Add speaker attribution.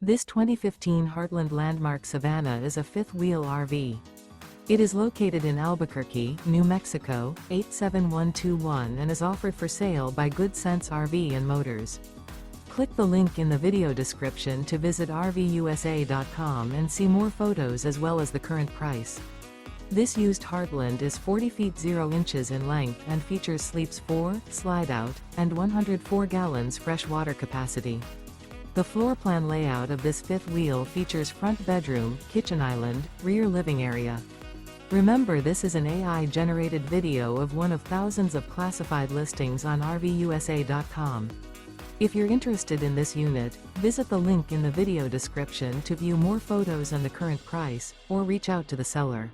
Speaker 1: This 2015 Heartland Landmark Savannah is a fifth-wheel RV. It is located in Albuquerque, New Mexico, 87121 and is offered for sale by Good Sense RV and Motors. Click the link in the video description to visit RVUSA.com and see more photos as well as the current price. This used Heartland is 40 feet 0 inches in length and features sleeps 4, Slideout, and 104 gallons fresh water capacity. The floor plan layout of this fifth wheel features front bedroom, kitchen island, rear living area. Remember, this is an AI-generated video of one of thousands of classified listings on RVUSA.com. If you're interested in this unit, visit the link in the video description to view more photos and the current price, or reach out to the seller.